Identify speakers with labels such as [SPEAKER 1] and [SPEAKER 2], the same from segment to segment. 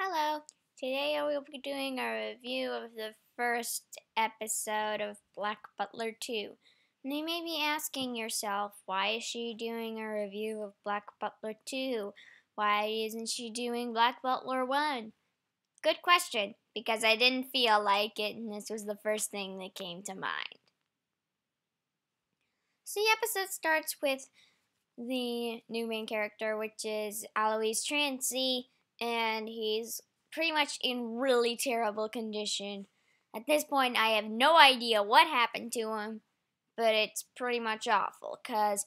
[SPEAKER 1] Hello, today I will be doing a review of the first episode of Black Butler 2. And you may be asking yourself, why is she doing a review of Black Butler 2? Why isn't she doing Black Butler 1? Good question, because I didn't feel like it and this was the first thing that came to mind. So the episode starts with the new main character, which is Alois Trancy, and he's pretty much in really terrible condition. At this point, I have no idea what happened to him, but it's pretty much awful, because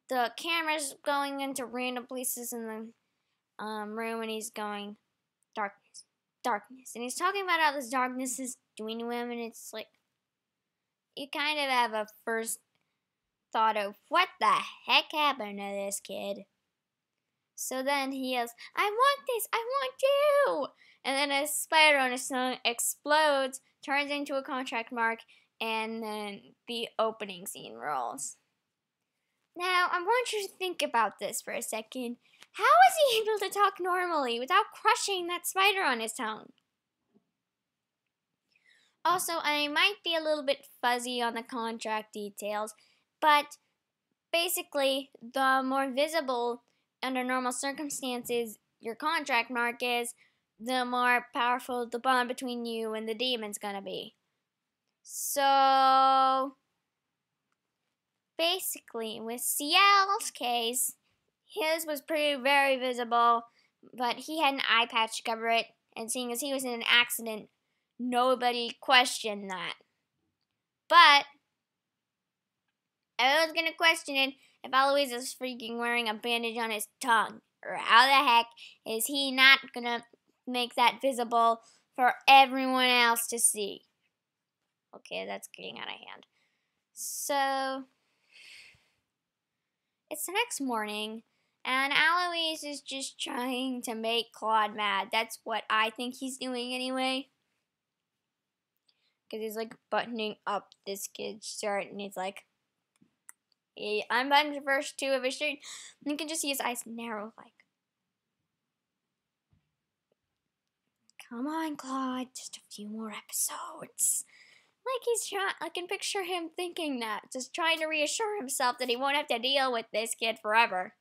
[SPEAKER 1] the camera's going into random places in the room, and he's going, darkness, darkness. And he's talking about how this darkness is doing to him, and it's like, you kind of have a first thought of, what the heck happened to this kid? So then he yells, I want this, I want you! And then a spider on his tongue explodes, turns into a contract mark, and then the opening scene rolls. Now, I want you to think about this for a second. How is he able to talk normally without crushing that spider on his tongue? Also, I might be a little bit fuzzy on the contract details, but basically, the more visible under normal circumstances your contract mark is, the more powerful the bond between you and the demon's gonna be. So, basically, with Ciel's case, his was very visible, but he had an eye patch to cover it, and seeing as he was in an accident, nobody questioned that. But everyone's gonna question it if Alois is freaking wearing a bandage on his tongue. Or how the heck is he not gonna make that visible for everyone else to see? Okay, that's getting out of hand. So, it's the next morning, and Alois is just trying to make Claude mad. That's what I think he's doing anyway. Because he's like buttoning up this kid's shirt, and he's like, he unbuttons the first two of his shirt, and you can just see his eyes narrow, like, come on, Claude, just a few more episodes. Like he's trying, I can picture him thinking that, just trying to reassure himself that he won't have to deal with this kid forever.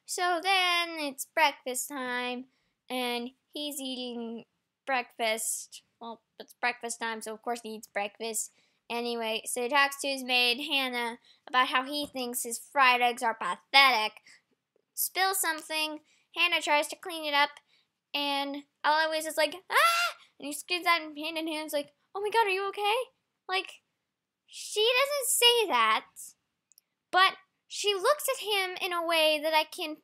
[SPEAKER 1] So then it's breakfast time, and he's eating breakfast. Well, it's breakfast time, so of course he eats breakfast. Anyway, so he talks to his maid, Hannah, about how he thinks his fried eggs are pathetic. Spills something, Hannah tries to clean it up, and Alois is like, ah! And he screams out hand in hand, like, oh my god, are you okay? Like, she doesn't say that, but she looks at him in a way that I can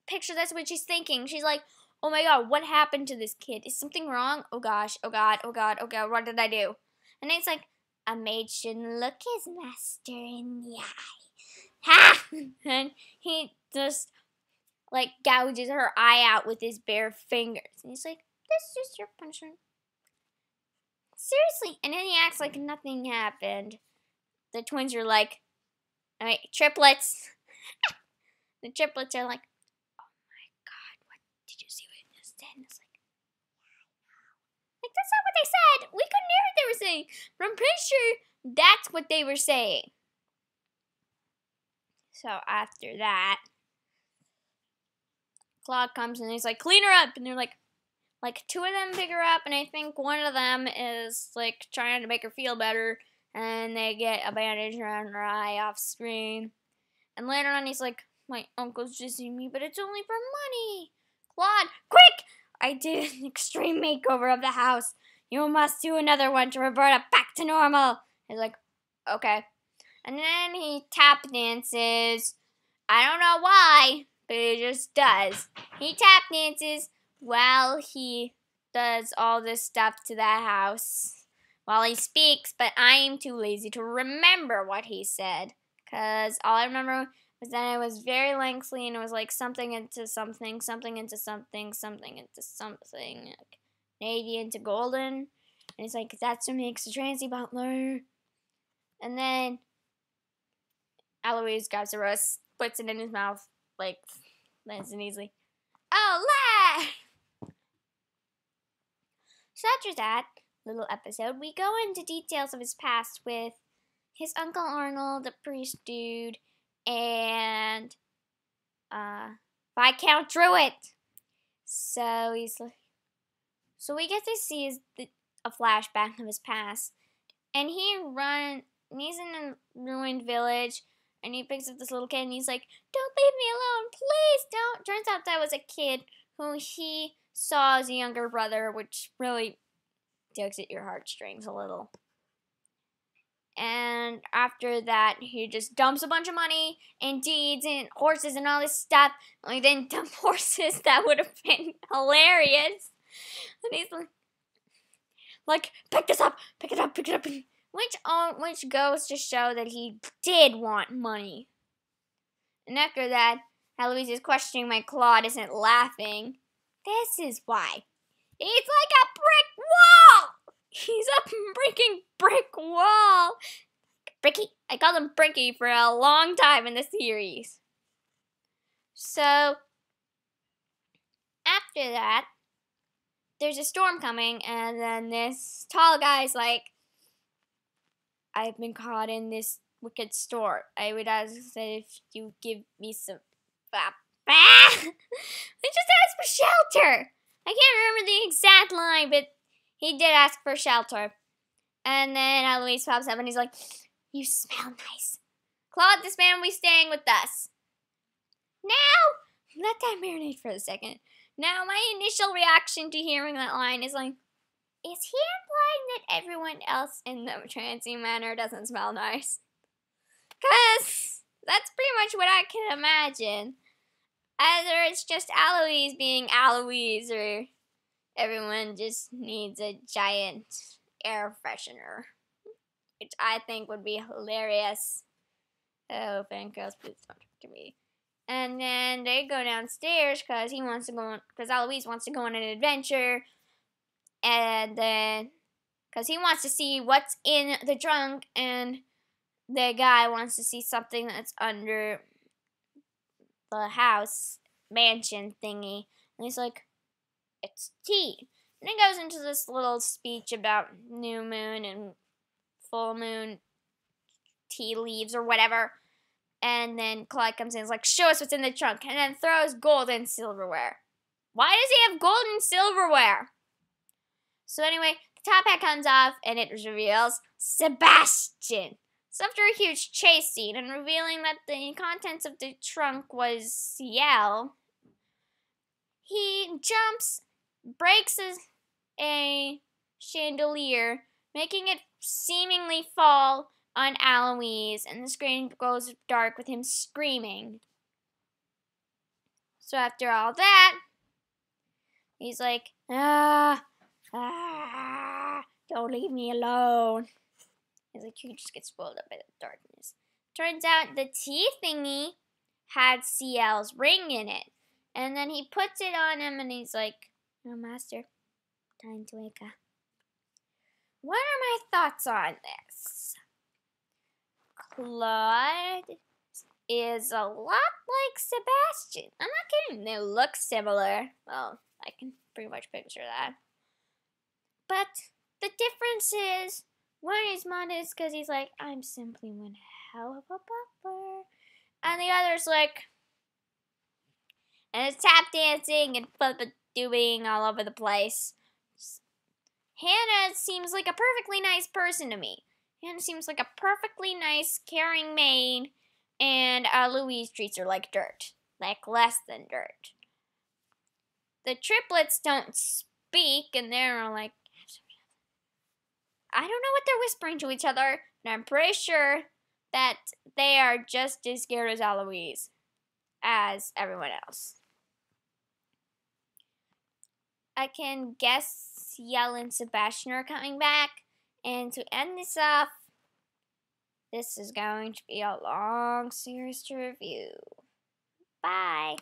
[SPEAKER 1] picture that's what she's thinking. She's like, oh my god, what happened to this kid? Is something wrong? Oh gosh, oh god, oh god, oh god, what did I do? And it's like, a maid shouldn't look his master in the eye. Ha! And he just, like, gouges her eye out with his bare fingers. And he's like, this is just your punishment. Seriously. And then he acts like nothing happened. The twins are like, alright, triplets. The triplets are like, oh my god, what did you see what this did? And it's like, that's not what they said. We couldn't hear what they were saying. But I'm pretty sure that's what they were saying. So after that, Claude comes and he's like, clean her up. And they're like two of them pick her up, and I think one of them is like trying to make her feel better, and they get a bandage around her eye off screen. And later on he's like, my uncle's visiting me, but it's only for money. Claude, quick! I did an extreme makeover of the house. You must do another one to revert it back to normal. He's like, okay. And then he tap dances. I don't know why, but he just does. He tap dances while he does all this stuff to that house. While he speaks, but I'm too lazy to remember what he said. Because all I remember was that it was very lengthy, and it was like something into something, something into something, something into something, like navy into golden. And it's like, that's what makes a Trancy Butler. And then Alois grabs a rose, puts it in his mouth, like, nice and easily. Oh, la! So after that little episode, we go into details of his past with his Uncle Arnold, the priest dude, and Viscount Druid. So we get to see a flashback of his past, and he's in a ruined village, and he picks up this little kid, and he's like, "Don't leave me alone, please don't." Turns out that was a kid who he saw as a younger brother, which really tugs at your heartstrings a little. And after that, he just dumps a bunch of money and deeds and horses and all this stuff. Well, he didn't dump horses. That would have been hilarious. And he's like, pick this up, pick it up, pick it up. Which goes to show that he did want money. And after that, Eloise is questioning my Claude isn't laughing. This is why. He's like a brick wall! He's a freaking brick wall! Bricky. I called him Bricky for a long time in the series. So, after that, there's a storm coming, and then this tall guy's like, "I've been caught in this wicked storm. I would ask that if you give me some..." I just asked for shelter! I can't remember the exact line, but he did ask for shelter. And then Eloise pops up and he's like, "You smell nice. Claude, this man will be staying with us." Now, let that marinate for a second. Now, my initial reaction to hearing that line is like, is he implying that everyone else in the Transy Manor doesn't smell nice? Because that's pretty much what I can imagine. Either it's just Eloise being Eloise, or everyone just needs a giant air freshener, which I think would be hilarious. Oh, fangirls, please don't talk to me. And then they go downstairs because Eloise wants to go on an adventure, and then because he wants to see what's in the trunk, and the guy wants to see something that's under the house mansion thingy, and he's like, "It's tea." And it goes into this little speech about new moon and full moon tea leaves or whatever. And then Clyde comes in and is like, "Show us what's in the trunk," and then throws gold and silverware. Why does he have gold and silverware? So anyway, the top hat comes off and it reveals Sebastian. So after a huge chase scene and revealing that the contents of the trunk was Ciel, he jumps, breaks a chandelier, making it seemingly fall on Eloise, and the screen goes dark with him screaming. So after all that, he's like, don't leave me alone. He's like, you just get swallowed up by the darkness. Turns out the tea thingy had Ciel's ring in it. And then he puts it on him and he's like, "No, master, time to wake up." What are my thoughts on this? Claude is a lot like Sebastian. I'm not kidding. They look similar. Well, I can pretty much picture that. But the difference is, one is modest because he's like, "I'm simply one hell of a butler." And the other's like, and it's tap dancing and flip-a-doing all over the place. Hannah seems like a perfectly nice person to me. Hannah seems like a perfectly nice, caring maid, and Louise treats her like dirt. Like less than dirt. The triplets don't speak, and they're like, I don't know what they're whispering to each other, and I'm pretty sure that they are just as scared as Eloise as everyone else. I can guess Ciel and Sebastian are coming back, and to end this off, this is going to be a long series to review. Bye!